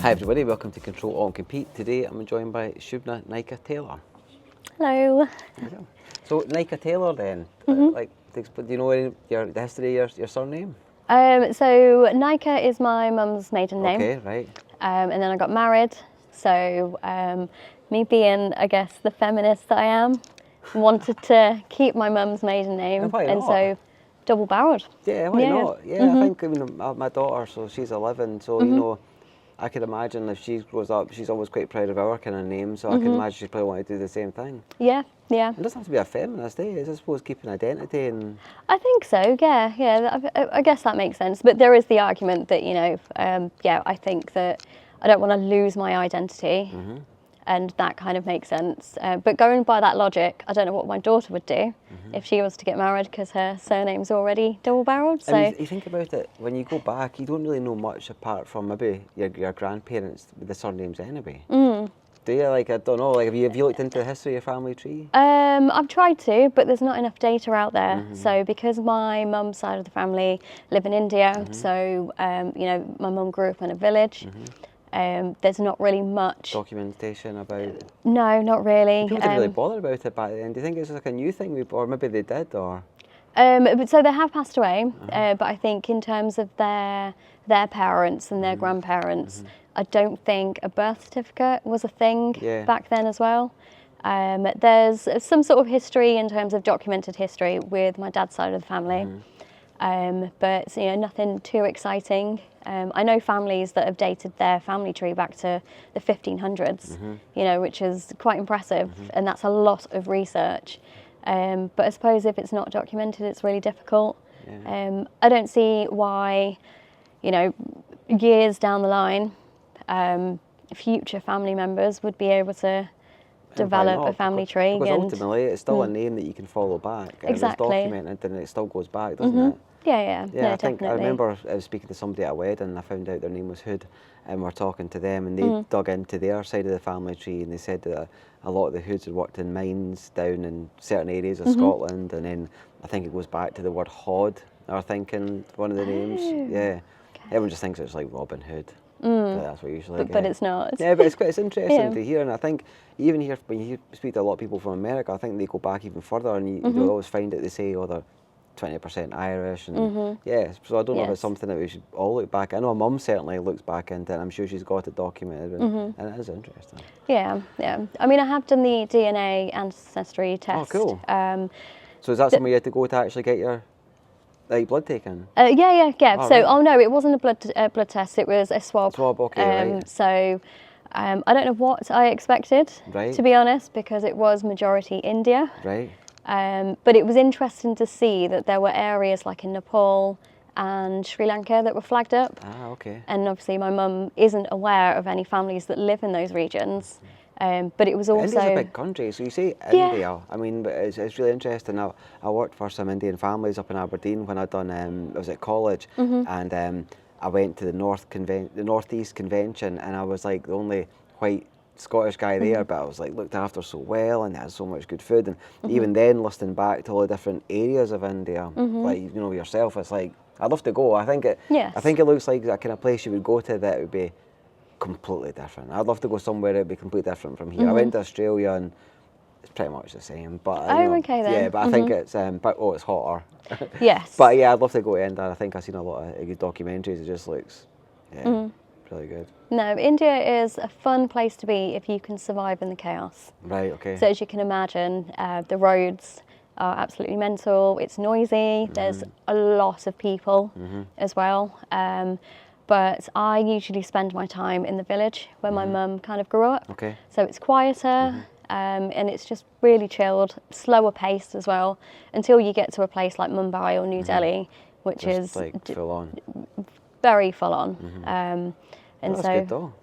Hi everybody, welcome to Control Alt and Compete. Today I'm joined by Shoubna Naika-Taylor. Hello. So Naika-Taylor then, do you know the history of your surname? So Naika is my mum's maiden name. Okay, right. And then I got married. So me being, I guess, the feminist that I am, wanted to keep my mum's maiden name. And why and not? so double-barrelled. Yeah, why not? Yeah, I think my daughter, so she's 11, so you know, I could imagine if she grows up, she's always quite proud of our kind of name, so I can imagine she'd probably want to do the same thing. Yeah. It doesn't have to be a feminist, It's, I suppose, keeping identity and... I think so, yeah. I guess that makes sense. But there is the argument that, you know, I think that I don't want to lose my identity. And that kind of makes sense. But going by that logic, I don't know what my daughter would do if she was to get married because her surname's already double-barrelled. So And you think about it, when you go back, you don't really know much apart from maybe your grandparents with the surnames anyway. Do you? Like, I don't know, like, have you looked into the history of your family tree? I've tried to, but there's not enough data out there. So because my mum's side of the family live in India, so, you know, my mum grew up in a village. There's not really much Documentation about... No, not really. People didn't really bother about it back then. Do you think it's like a new thing, or maybe they did, or...? So they have passed away, but I think in terms of their parents and their grandparents, I don't think a birth certificate was a thing back then as well. There's some sort of history in terms of documented history with my dad's side of the family, but you know, nothing too exciting. I know families that have dated their family tree back to the 1500s, you know, which is quite impressive, and that's a lot of research. But I suppose if it's not documented, it's really difficult. I don't see why, you know, years down the line, future family members would be able to develop a family tree. Because ultimately, it's still a name that you can follow back. And Exactly. it's documented and it still goes back, doesn't it? Yeah, I think definitely. I remember I was speaking to somebody at a wedding and I found out their name was Hood, and we're talking to them and they dug into their side of the family tree and they said that a lot of the Hoods had worked in mines down in certain areas of Scotland, and then I think it goes back to the word Hod, I think, in one of the names. Yeah. Okay. Everyone just thinks it's like Robin Hood. But that's what usually but it's not. Yeah, but it's interesting to hear, and I think even here when you speak to a lot of people from America, I think they go back even further, and you always find that they say, oh, they're 20% Irish, and so I don't know if it's something that we should all look back. I know my mum certainly looks back into it, and I'm sure she's got it documented, and it is interesting. Yeah. I mean, I have done the DNA ancestry test. Oh, cool. So is that somewhere you had to go to actually get your blood taken? Yeah. Oh, So, right. no, it wasn't a blood test. It was a swab. Okay, right. So, I don't know what I expected, to be honest, because it was majority India. Right. But it was interesting to see that there were areas like in Nepal and Sri Lanka that were flagged up. Ah, okay. And obviously, my mum isn't aware of any families that live in those regions. But it was also... India's a big country, so you say India. I mean, but it's really interesting. I worked for some Indian families up in Aberdeen when I was at college, and I went to the Northeast Convention, and I was like the only white Scottish guy there, but I was like looked after so well, and they had so much good food. And even then, listening back to all the different areas of India, like, you know, yourself, it's like I'd love to go. I think it looks like that kind of place you would go to that would be completely different. I'd love to go somewhere that would be completely different from here. I went to Australia and it's pretty much the same. But okay then. Yeah, but I think it's it's hotter. Yes. But yeah, I'd love to go to India. I think I've seen a lot of good documentaries. It just looks really good. No, India is a fun place to be if you can survive in the chaos. Right. Okay. So as you can imagine, the roads are absolutely mental. It's noisy. There's a lot of people as well. But I usually spend my time in the village where my mum kind of grew up. Okay. So it's quieter, and it's just really chilled, slower paced as well, until you get to a place like Mumbai or New Delhi, which Just is like full on. Very full on. And That's so good though.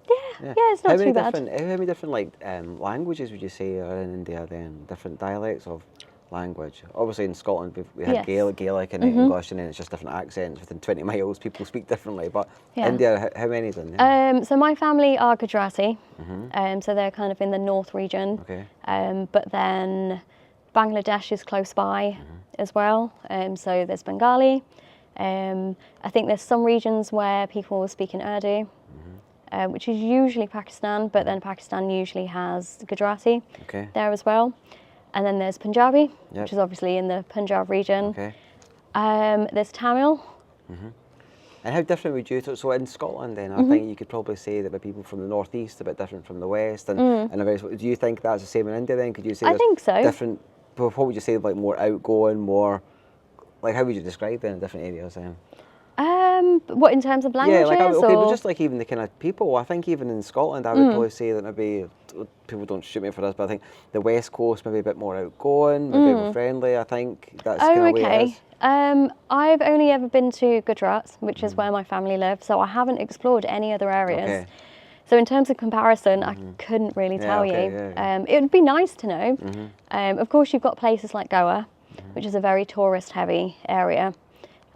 Yeah, it's not too bad. How many different languages would you say are in India then? Different dialects of language. Obviously in Scotland we had Gaelic and English, and then it's just different accents. Within 20 miles people speak differently, but India, how many is in there? So my family are Gujarati, so they're kind of in the north region. Okay. But then Bangladesh is close by as well, so there's Bengali. I think there's some regions where people were speaking Urdu. which is usually Pakistan, but then Pakistan usually has Gujarati there as well. And then there's Punjabi, which is obviously in the Punjab region. There's Tamil. And how different would you, so in Scotland then, I think you could probably say that the people from the northeast are a bit different from the west, and do you think that's the same in India then? Could you say I think so. Different, what would you say, like more outgoing, more, like how would you describe them in different areas then? What, in terms of languages? Yeah, like, or? but just like even the kind of people, I think even in Scotland I would probably say that maybe, people don't shoot me for this, but I think the West Coast maybe a bit more outgoing, maybe more friendly, I think that's kind of the way it is. I've only ever been to Gujarat, which is where my family lives, so I haven't explored any other areas. So in terms of comparison, I couldn't really tell you. It would be nice to know. Of course, you've got places like Goa, which is a very tourist-heavy area.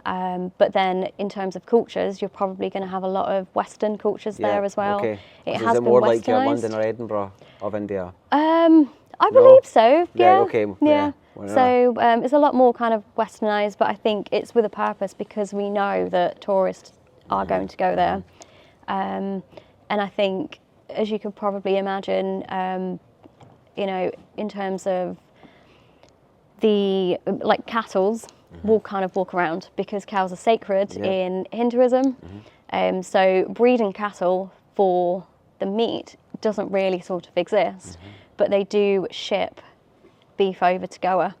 But then in terms of cultures, you're probably going to have a lot of Western cultures there as well. It has is it been more like westernised. London or Edinburgh of India? I believe so, yeah. Okay. So it's a lot more kind of westernised, but I think it's with a purpose because we know that tourists are going to go there. And I think, as you could probably imagine, you know, in terms of the, like cattles, will kind of walk around because cows are sacred in Hinduism. So breeding cattle for the meat doesn't really sort of exist, but they do ship beef over to Goa.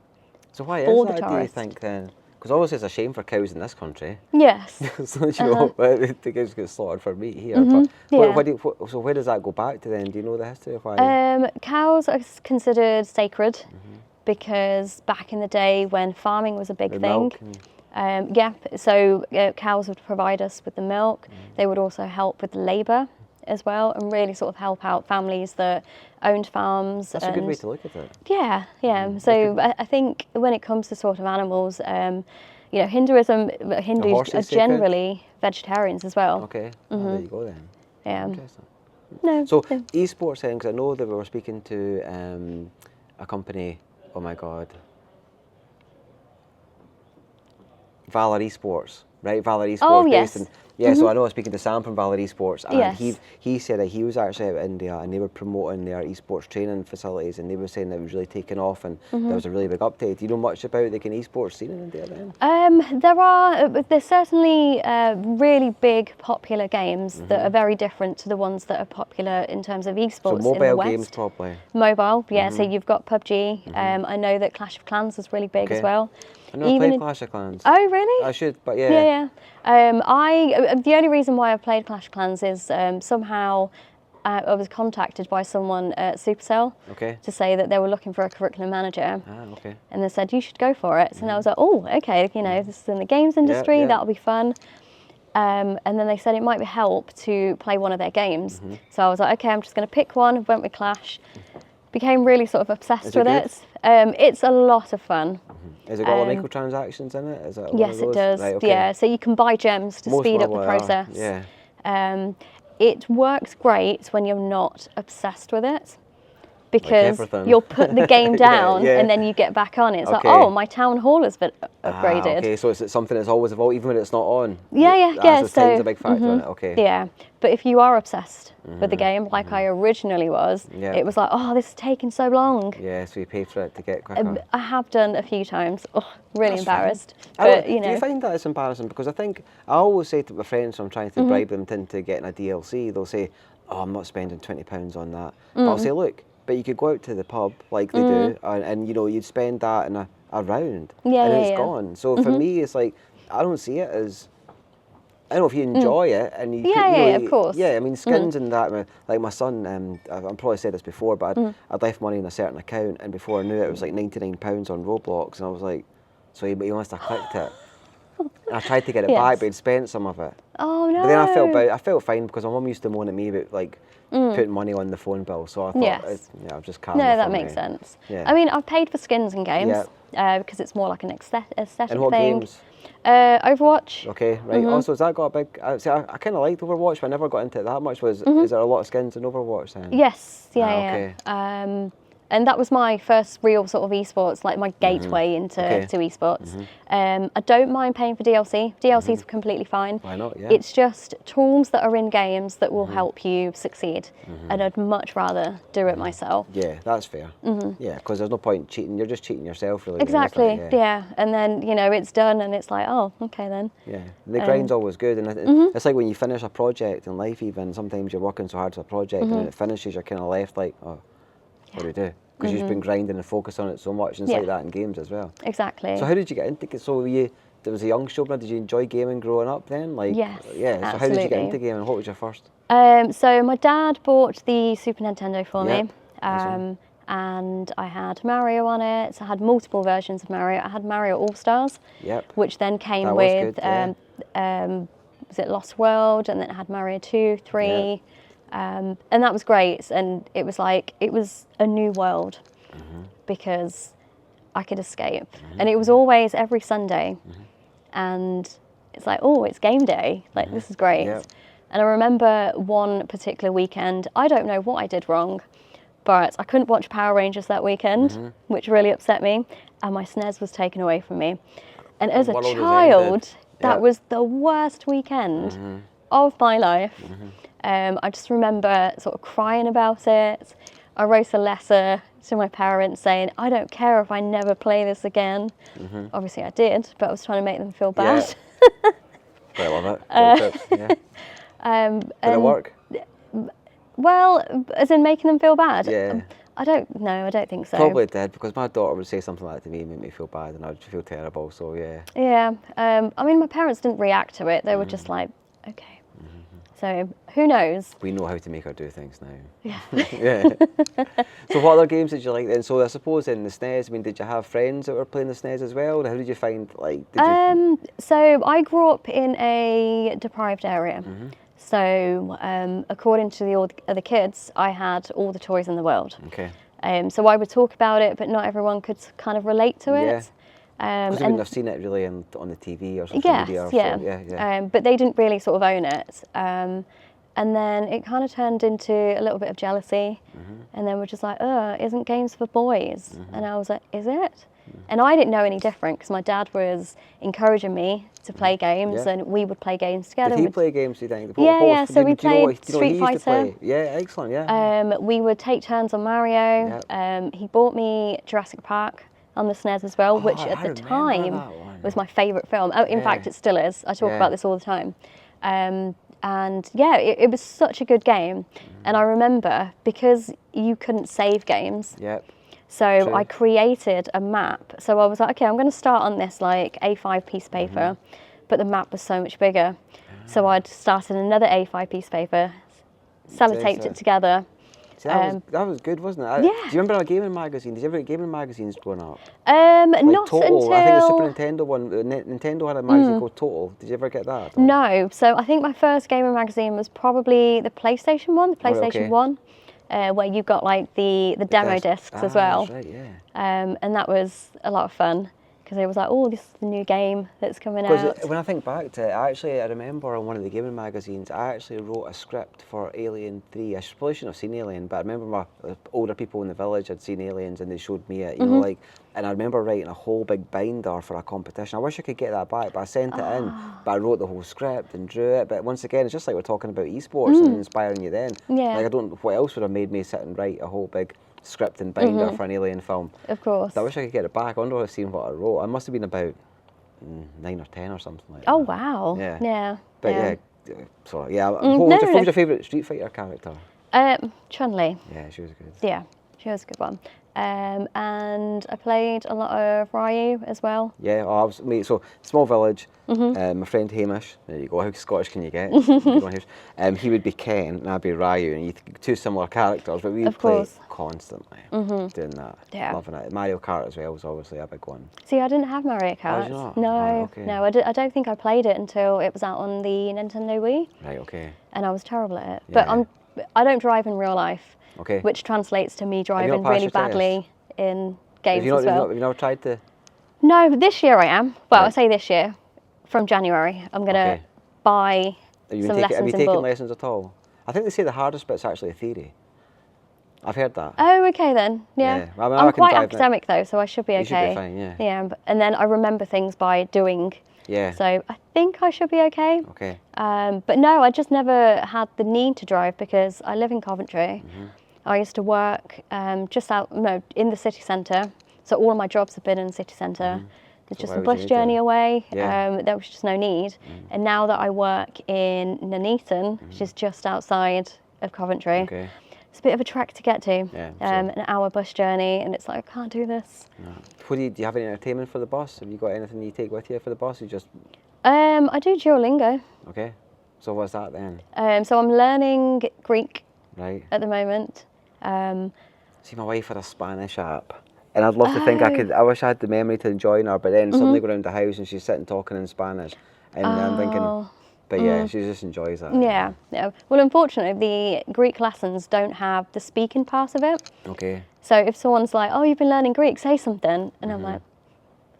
So why is that, do you think then? Because obviously it's a shame for cows in this country. Yes. So, you know, the cows get slaughtered for meat here. But so where does that go back to then? Do you know the history of why? Cows are considered sacred because back in the day when farming was a big thing, so cows would provide us with the milk. They would also help with labour as well and really sort of help out families that owned farms. That's a good way to look at it. Yeah. So I think when it comes to sort of animals, you know, Hindus are generally vegetarians as well. Okay, there you go then. Yeah. Interesting. No. So esports then, because I know that we were speaking to a company, oh my God, Valor Esports, right? Valor Esports. Oh, yes. So I know I was speaking to Sam from Valor Esports, and he said that he was actually out in India and they were promoting their esports training facilities, and they were saying that it was really taking off and there was a really big uptake. Do you know much about the kind of esports scene in India then? There's certainly really big popular games that are very different to the ones that are popular in terms of esports. So in the West. games probably? Mobile, yeah. So you've got PUBG. I know that Clash of Clans is really big as well. I never played Clash of Clans. Oh, really? I should, but yeah. The only reason why I've played Clash of Clans is somehow I was contacted by someone at Supercell to say that they were looking for a curriculum manager. And they said, you should go for it. And I was like, oh, okay, you know, this is in the games industry, that'll be fun. And then they said it might help to play one of their games. So I was like, okay, I'm just going to pick one, went with Clash. Became really sort of obsessed with it. It's a lot of fun. Has it got all microtransactions in it? Is it yes, it does. Right, yeah, so you can buy gems to speed up the process. It works great when you're not obsessed with it, because you'll put the game down and then you get back on it. It's like, oh, my town hall has been upgraded. Okay, so it's something that's always evolved, even when it's not on. Yeah. So time's a big factor in it. Okay. Yeah, but if you are obsessed with the game, like I originally was, it was like, oh, this is taking so long. Yeah, so you pay for it to get quicker. I have done a few times. Oh, really embarrassed. But, you know. Do you find that it's embarrassing? Because I think I always say to my friends when I'm trying to bribe them into getting a DLC, they'll say, oh, I'm not spending £20 on that. But I'll say, look, but you could go out to the pub like they do, and you know, you'd spend that in a round, and it's gone. So for me, it's like, I don't see it as, I don't know if you enjoy it, and you of course. Yeah, I mean, skins and that, like my son, I've probably said this before, but I'd left money in a certain account, and before I knew it was like £99 on Roblox, and I was like, so he must have clicked it. I tried to get it back, but he'd spent some of it. Oh no! But then I felt fine because my mum used to moan at me about like putting money on the phone bill, so I thought, I've just calmed. No, that makes sense. Yeah. I mean, I've paid for skins in games because it's more like an aesthetic and what thing. Games? Overwatch. Okay, right. Also, has that got a big? See, I kind of liked Overwatch, but I never got into it that much. Is there a lot of skins in Overwatch then? Yes. Yeah. Okay. And and that was my first real sort of esports, like my gateway into to esports. I don't mind paying for DLC. DLC is completely fine. Why not? Yeah. It's just tools that are in games that will help you succeed, and I'd much rather do it myself. Yeah, that's fair. Yeah, because there's no point cheating. You're just cheating yourself, really. Exactly. Yeah, and then it's done, and it's like, oh, okay then. Yeah, the grind's always good, and it's like when you finish a project in life. Even sometimes you're working so hard to a project, and when it finishes, you're kind of left like, oh, what do we do? Because you've been grinding and focused on it so much, and it's like that in games as well. Exactly. So how did you get into it? So there was a young Shoubna. Did you enjoy gaming growing up then? Like, yes. Yeah. So how did you get into gaming? What was your first? So my dad bought the Super Nintendo for me. Awesome. And I had Mario on it. So I had multiple versions of Mario. I had Mario All-Stars, which then came with, was it Lost World? And then it had Mario 2, 3. And that was great. And it was like, it was a new world because I could escape. And it was always every Sunday. And it's like, oh, it's game day. Like, this is great. And I remember one particular weekend, I don't know what I did wrong, but I couldn't watch Power Rangers that weekend, which really upset me, and my SNES was taken away from me. And as a child, that was the worst weekend of my life. I just remember sort of crying about it. I wrote a letter to my parents saying, I don't care if I never play this again. Obviously I did, but I was trying to make them feel bad. I love it. Did it work? Well, as in making them feel bad? I don't know, I don't think so. Probably did, because my daughter would say something like that to me and make me feel bad, and I'd feel terrible, so yeah. Yeah, I mean, my parents didn't react to it. They were just like, okay. So, who knows? We know how to make her do things now. Yeah. So what other games did you like then? So I suppose in the SNES, I mean, did you have friends that were playing the SNES as well? How did you find, like, So I grew up in a deprived area. So according to the other kids, I had all the toys in the world. Okay. So I would talk about it, but not everyone could kind of relate to it. Because you wouldn't have seen it really on the TV or social media. Yes, but they didn't really sort of own it. And then it kind of turned into a little bit of jealousy. And then we're just like, isn't games for boys? And I was like, is it? And I didn't know any different because my dad was encouraging me to play games, and we would play games together. Did he play games, do you think? So we played Street Fighter. Yeah, excellent, we would take turns on Mario. He bought me Jurassic Park on the SNES as well, which at the time was my favourite film. Oh, in fact, it still is. I talk about this all the time. And yeah, it was such a good game. And I remember, because you couldn't save games, so I created a map. So I was like, okay, I'm going to start on this like A5 piece of paper, but the map was so much bigger. So I'd started another A5 piece of paper, sellotaped it together. See, that was good, wasn't it? Do you remember a gaming magazine? Did you ever get gaming magazines growing up? Not Total. until... I think the Super Nintendo one, Nintendo had a magazine called Total. Did you ever get that? No. So I think my first gaming magazine was probably the PlayStation one, the PlayStation 1. Where you got like the demo discs as well. That's right, and that was a lot of fun because it was like, oh, this is the new game that's coming out. When I think back to it, I remember on one of the gaming magazines, I actually wrote a script for Alien 3. I probably shouldn't have seen Alien, but I remember my older people in the village had seen Aliens and they showed me it, you know, like, and I remember writing a whole big binder for a competition. I wish I could get that back, but I sent it in, but I wrote the whole script and drew it. But once again, it's just like we're talking about esports and inspiring you then. Like, I don't know what else would have made me sit and write a whole big script and binder for an Alien film. Of course. I wish I could get it back. I wonder if I've seen what I wrote. I must have been about 9 or 10 or something like that. Oh, wow. Yeah. But so yeah. What was your favourite Street Fighter character? Chun-Li. Yeah, she was good. Yeah, she was a good one. And I played a lot of Ryu as well. Yeah, so small village. My friend Hamish, there you go. How Scottish can you get? He would be Ken and I'd be Ryu, and two similar characters, but we would play constantly doing that. Loving it. Mario Kart as well was obviously a big one. See, I didn't have Mario Kart. Oh, did you not? No, no, I don't think I played it until it was out on the Nintendo Wii. Right, okay. And I was terrible at it. But I don't drive in real life. Okay. Which translates to me driving really badly in games as well. Have you never tried to? No, this year I am. Well, I say this year. From January, I'm going to buy some lessons in book. Have you taken lessons at all? I think they say the hardest bit's actually a theory. I've heard that. Oh, okay then. Yeah. Well, I I'm can quite drive academic though, so I should be okay. You should be fine, yeah. Yeah, and then I remember things by doing. Yeah. So I think I should be okay. Okay. But no, I just never had the need to drive because I live in Coventry. I used to work just in the city centre. So all of my jobs have been in the city centre. It's just a bus journey away. There was just no need. And now that I work in Nuneaton, which is just outside of Coventry, it's a bit of a trek to get to. An hour bus journey, and it's like, I can't do this. No. Do you have any entertainment for the bus? Have you got anything you take with you for the bus? You just... I do Duolingo. Okay. So what's that then? So I'm learning Greek at the moment. See, my wife had a Spanish app. And I'd love to think I wish I had the memory to join her, but then suddenly go around the house and she's sitting talking in Spanish. And I'm thinking, but yeah, she just enjoys that. Yeah. Well, unfortunately, the Greek lessons don't have the speaking part of it. Okay. So if someone's like, oh, you've been learning Greek, say something. And I'm like,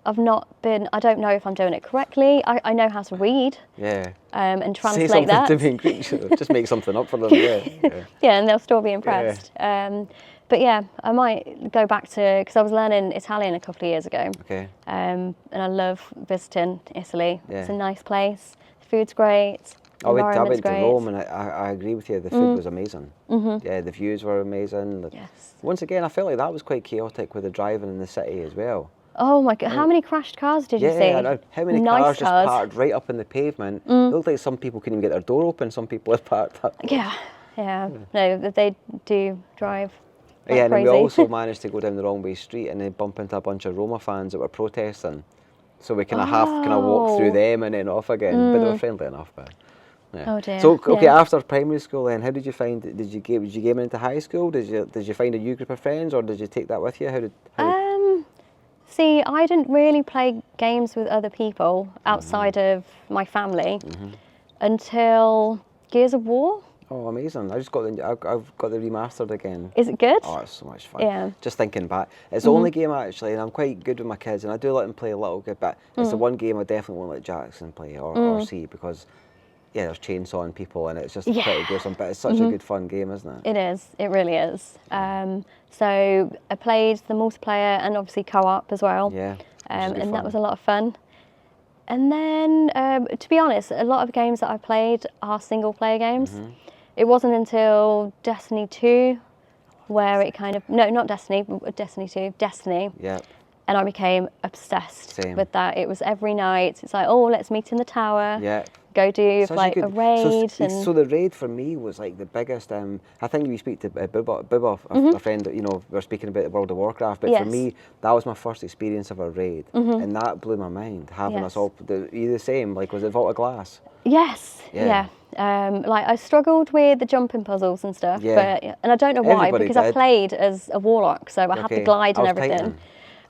I don't know if I'm doing it correctly. I know how to read. Yeah. And translate say something that. to me in Greek, just make something up for them. Yeah, and they'll still be impressed. But yeah, I might go back to, because I was learning Italian a couple of years ago. Okay. And I love visiting Italy. Yeah. It's a nice place. The food's great. I went Environment's to great. Rome and I agree with you, the food was amazing. Yeah, the views were amazing. Yes. Once again, I felt like that was quite chaotic with the driving in the city as well. Oh my God, how many crashed cars did you see? Yeah, I know. How many cars just parked right up in the pavement? It looked like some people couldn't even get their door open, some people had parked up. Yeah. No, they do drive. Yeah, and crazy. then we also managed to go down the wrong way street and then bump into a bunch of Roma fans that were protesting. So we kind of walked through them and then off again. But they were friendly enough. But yeah. Oh dear. So okay, after primary school, then how did you find? Did you game into high school? Did you find a new group of friends, or did you take that with you? See, I didn't really play games with other people outside of my family until Gears of War. Oh, amazing! I've got the remastered again. Is it good? Oh, it's so much fun. Yeah. Just thinking back, it's the only game actually, and I'm quite good with my kids, and I do let them play a little bit, but it's the one game I definitely won't let Jackson play or see because, yeah, there's chainsawing people, and it's just pretty gruesome. But it's such a good fun game, isn't it? It is. It really is. So I played the multiplayer and obviously co-op as well. Yeah. And that was a lot of fun. And then, to be honest, a lot of games that I played are single-player games. It wasn't until Destiny 2 where it kind of... No, not Destiny, but Destiny 2. Destiny. Yeah. And I became obsessed with that. It was every night. It's like, oh, let's meet in the tower. Yeah. Go do like a raid. So the raid for me was like the biggest. I think if you speak to Bubba, a friend that we were speaking about World of Warcraft, but for me that was my first experience of a raid, and that blew my mind. Having us all, you the same? Like, was it Vault of Glass? Yes. Yeah. Like I struggled with the jumping puzzles and stuff, and I don't know why, because I played as a warlock, so I had the glide and everything. Titan.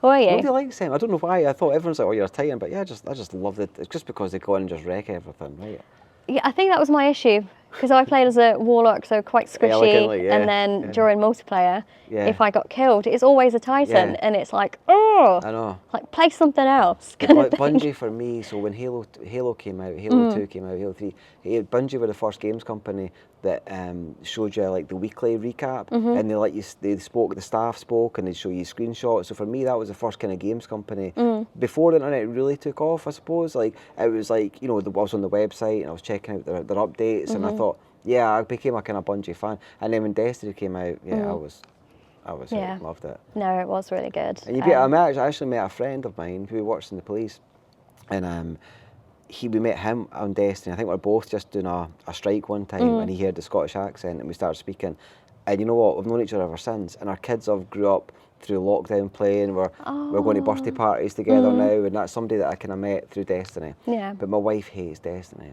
Were you? Nobody likes them. I don't know why. I thought everyone's like, oh, you're a Titan, but yeah, I just loved it. It's just because they go in and just wreck everything, right? Yeah, I think that was my issue, because I played as a warlock, so quite squishy, and then during multiplayer, if I got killed, it's always a Titan, and it's like, oh, I know. Like play something else. Bungie for me. So when Halo came out, Halo 2 came out, Halo 3, Bungie were the first games company that showed you like the weekly recap, and they let you. The staff spoke, and they'd show you screenshots. So for me, that was the first kind of games company. Before the internet really took off, I suppose. Like it was like I was on the website and I was checking out their updates, and I thought, yeah, I became a kind of Bungie fan. And then when Destiny came out, I loved it. No, it was really good. And I actually met a friend of mine who works in the police, and we met him on Destiny. I think we were both just doing a strike one time, and he heard the Scottish accent, and we started speaking. And you know what? We've known each other ever since, and our kids have grew up through lockdown playing. We're going to birthday parties together now, and that's somebody that I kind of met through Destiny. Yeah. But my wife hates Destiny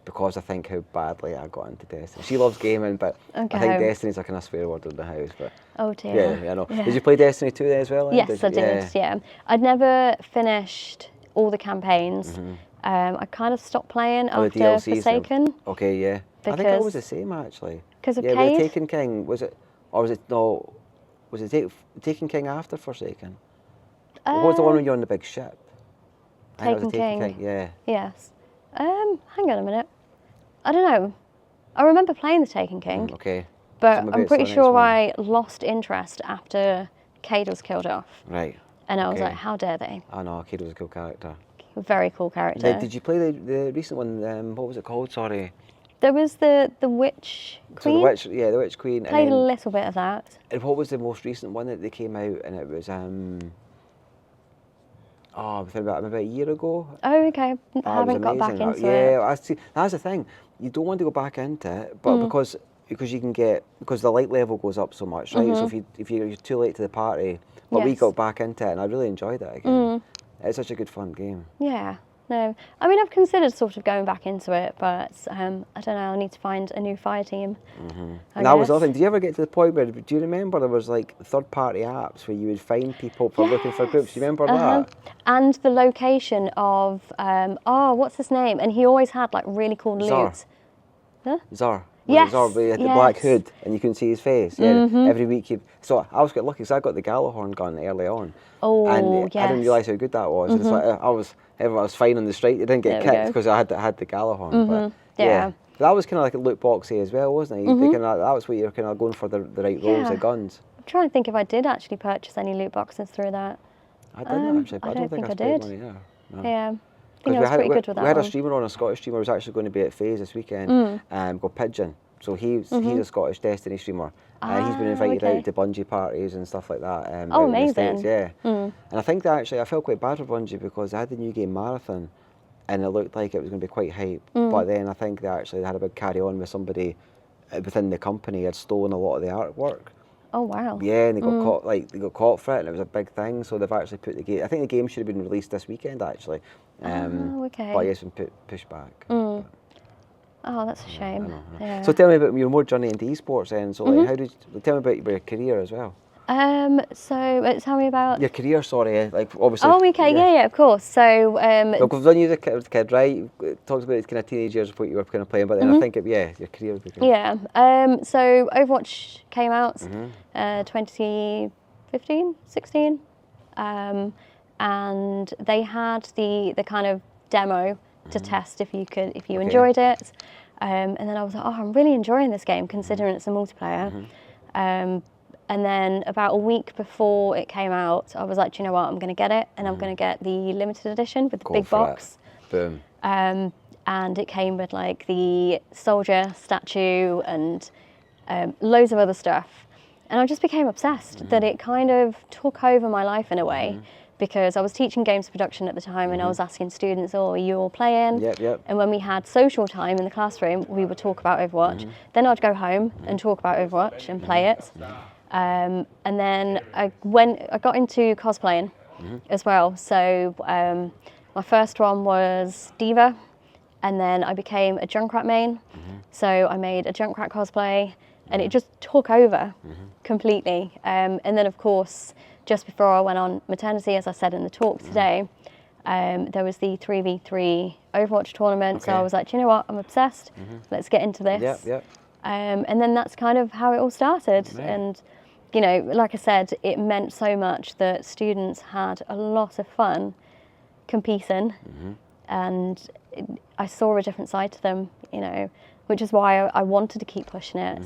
because I think how badly I got into Destiny. She loves gaming, but I think Destiny's a kind of swear word in the house. But oh dear. Yeah, I know. Yeah. Did you play Destiny 2 then as well? Yes, I did. Yeah. I'd never finished all the campaigns. I kind of stopped playing after Forsaken. Okay, yeah. I think I was the same actually. Because of Cade? Cade? The Taken King, was it Taken King after Forsaken? What was the one when you're on the big ship? Taken King. Yeah. Yes. Hang on a minute. I don't know. I remember playing the Taken King. Okay. But I'm pretty sure I lost interest after Cade was killed off. Right. And I was like, how dare they? I know, Cade was a cool character. A very cool character. Did you play the recent one? What was it called? Sorry. There was the Witch Queen. So the Witch Queen. Played a little bit of that. And what was the most recent one that they came out? And it was within about a year ago. Oh, okay. I haven't got back into it. Yeah, that's the thing. You don't want to go back into it, but because you can because the light level goes up so much, right? So if you're too late to the party, but we got back into it and I really enjoyed it again. It's such a good fun game. Yeah. No, I mean I've considered sort of going back into it, but I don't know. I need to find a new fire team. And that was the other thing. Did you ever get to the point where? Do you remember there was like third-party apps where you would find people for looking for groups? You remember that? And the location of what's his name? And he always had like really cool loot. Zar. Yes. Zar with the black hood, and you couldn't see his face. Yeah. Every week so I was quite lucky because I got the Galahorn gun early on. Oh, and I didn't realise how good that was. It's like everyone was fine on the straight. They didn't get kicked because I had the Galahorn. But yeah. That was kind of like a loot boxy as well, wasn't it? That was what you're kind of going for the right roles of guns. I'm trying to think if I did actually purchase any loot boxes through that. I didn't actually, but I don't think I did. Money, no. Yeah. I think I was pretty good with that. We had a streamer on, a Scottish streamer who was actually going to be at FaZe this weekend, called Pigeon. So he's a Scottish Destiny streamer. He's been invited out to Bungie parties and stuff like that. Amazing. Yeah. And I think that actually, I felt quite bad for Bungie because they had the new game Marathon and it looked like it was going to be quite hype. But then I think they actually had a big carry on with somebody within the company had stolen a lot of the artwork. Oh wow. Yeah, and they got caught. They got caught for it, and it was a big thing. So they've actually put the game. I think the game should have been released this weekend actually. But it's been pushed back. Oh, that's a shame. I know. Yeah. So tell me about your more journey into esports then. So like, tell me about your career as well. So tell me about your career. Sorry, like obviously. Oh, okay, yeah, of course. So because when you were a kid, right? You talked about kind of teenage years of what you were kind of playing, but then I think your career would be great. Yeah. So Overwatch came out 2015, 16, and they had the kind of demo to test if you enjoyed it. And then I was like, oh, I'm really enjoying this game considering it's a multiplayer. And then about a week before it came out, I was like, do you know what, I'm going to get it, and I'm going to get the limited edition with the big box. Boom. And it came with like the soldier statue and loads of other stuff. And I just became obsessed that it kind of took over my life in a way. Because I was teaching games production at the time and I was asking students, oh, are you all playing? Yep. And when we had social time in the classroom, we would talk about Overwatch. Then I'd go home and talk about Overwatch and play it. And then I got into cosplaying as well. So my first one was Diva, and then I became a Junkrat main. So I made a Junkrat cosplay, and it just took over completely. And then, of course, just before I went on maternity, as I said in the talk today, there was the 3v3 Overwatch tournament. So I was like, you know what, I'm obsessed. Let's get into this. And then that's kind of how it all started. And, you know, like I said, it meant so much that students had a lot of fun competing. And I saw a different side to them, you know, which is why I wanted to keep pushing it.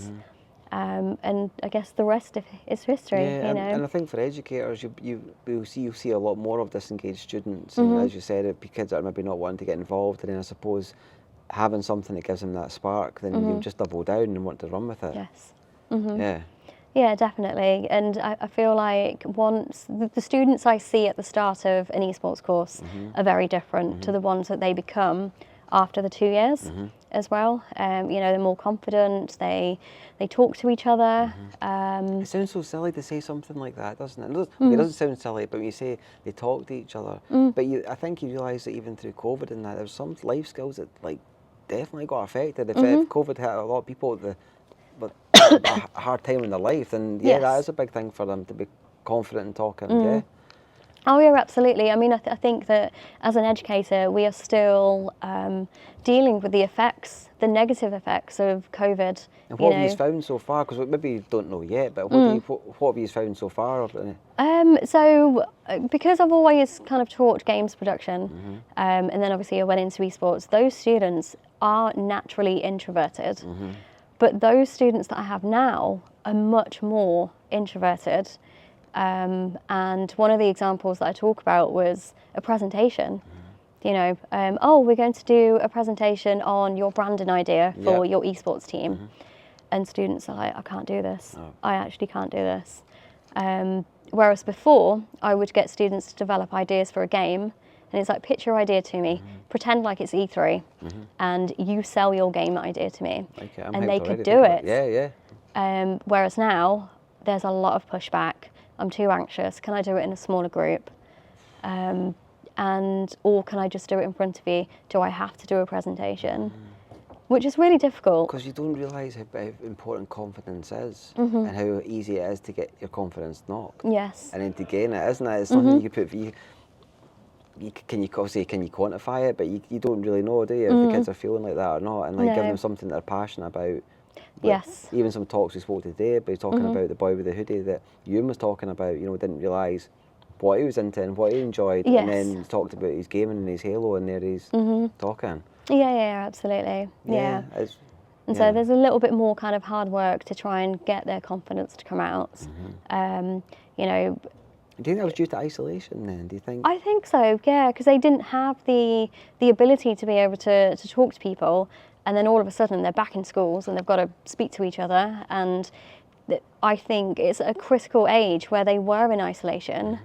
And I guess the rest is history. Yeah, you know. And I think for educators, you see a lot more of disengaged students, and as you said, it kids that are maybe not wanting to get involved. And then I suppose having something that gives them that spark, then you just double down and want to run with it. Yes. Yeah, definitely. And I feel like once the students I see at the start of an esports course are very different to the ones that they become after the 2 years as well. You know, they're more confident, they talk to each other. It sounds so silly to say something like that, doesn't it? It doesn't sound silly, but when you say they talk to each other, but I think you realise that even through COVID and that, there's some life skills that like definitely got affected. If COVID hit a lot of people with a hard time in their life, then that is a big thing for them to be confident in talking. Oh yeah, absolutely. I mean, I think that as an educator, we are still dealing with the effects, the negative effects of COVID. And what have you found so far? Because maybe you don't know yet, but what have you found so far? So because I've always kind of taught games production, and then obviously I went into esports, those students are naturally introverted. But those students that I have now are much more introverted. And one of the examples that I talk about was a presentation. You know, oh, we're going to do a presentation on your branding idea for your esports team. And students are like, I can't do this. Oh. I actually can't do this. Whereas before, I would get students to develop ideas for a game, and it's like, pitch your idea to me, pretend like it's E3, and you sell your game idea to me. Okay, and they could do it. Yeah. Whereas now, there's a lot of pushback. I'm too anxious. Can I do it in a smaller group? Or can I just do it in front of you? Do I have to do a presentation? Which is really difficult. Because you don't realise how important confidence is, and how easy it is to get your confidence knocked. Yes. And then to gain it, isn't it? It's something you put. Can you quantify it? But you don't really know, do you? If the kids are feeling like that or not, and like give them something they're passionate about. Yes. Even some talks we spoke today, but talking about the boy with the hoodie that Ewan was talking about. You know, didn't realise what he was into and what he enjoyed, and then talked about his gaming and his Halo, and there he's talking. Yeah, absolutely. Yeah. So there's a little bit more kind of hard work to try and get their confidence to come out. You know. Do you think that was due to isolation then, do you think? I think so, yeah, because they didn't have the ability to be able to talk to people, and then all of a sudden they're back in schools and they've got to speak to each other, and I think it's a critical age where they were in isolation.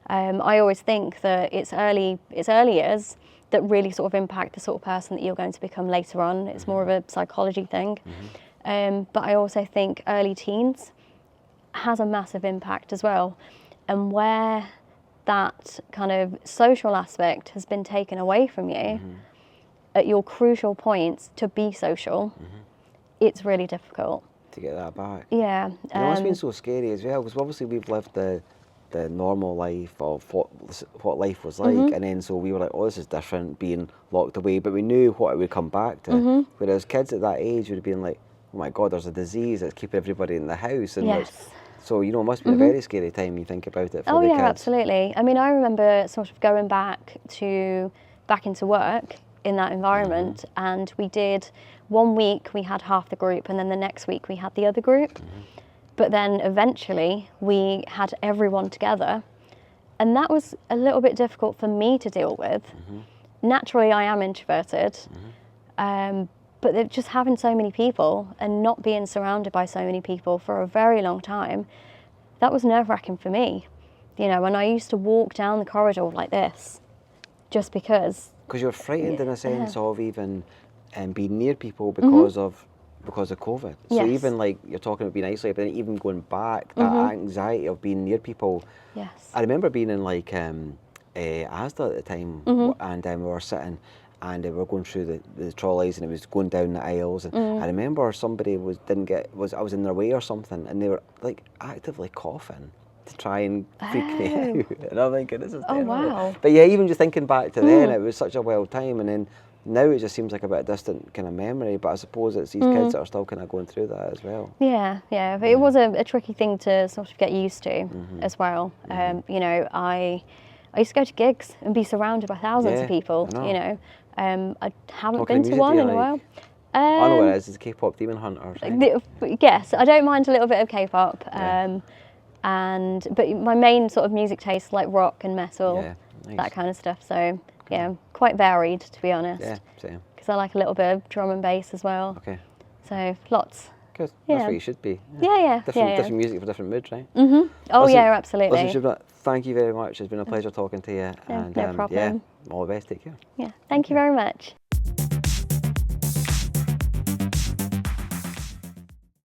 I always think that it's early years that really sort of impact the sort of person that you're going to become later on. It's more of a psychology thing. But I also think early teens has a massive impact as well. And where that kind of social aspect has been taken away from you at your crucial points to be social, it's really difficult. To get that back. Yeah. It must have been so scary as well, because obviously we've lived the normal life of what life was like, and then so we were like, oh, this is different, being locked away, but we knew what it would come back to. Whereas kids at that age would have been like, oh my God, there's a disease that's keeping everybody in the house, and so you know, it must be a very scary time. You think about it for the kids. Absolutely. I mean, I remember sort of going back into work in that environment, and we did 1 week we had half the group, and then the next week we had the other group. But then eventually we had everyone together, and that was a little bit difficult for me to deal with. Naturally, I am introverted, but just having so many people and not being surrounded by so many people for a very long time, that was nerve-wracking for me. You know, and I used to walk down the corridor like this, just because. Because you're frightened in a sense of even being near people because of COVID. So even like you're talking about being isolated, but then even going back, that anxiety of being near people. Yes. I remember being in like Asda at the time, and we were sitting and we were going through the trolleys, and it was going down the aisles, and I remember somebody I was in their way or something, and they were like actively coughing to try and freak me out. And I'm thinking, this is terrible. Wow. But yeah, even just thinking back to then, it was such a wild time, and then now it just seems like a bit of distant kind of memory, but I suppose it's these kids that are still kind of going through that as well. Yeah, but it was a tricky thing to sort of get used to as well. You know, I used to go to gigs and be surrounded by thousands of people, you know. I haven't been to one in a while. I know what it is, it's a K-pop Demon Hunter. Yes, I don't mind a little bit of K-pop. But my main sort of music taste is like rock and metal, that kind of stuff. So yeah, quite varied, to be honest. Yeah, same. Because I like a little bit of drum and bass as well. Okay. So lots. Good. That's what you should be. Yeah. Different music for different moods, right? Oh, listen, absolutely. Listen, Shoubna, thank you very much. It's been a pleasure talking to you. No problem. All the best. Take care. Yeah, thank you very much.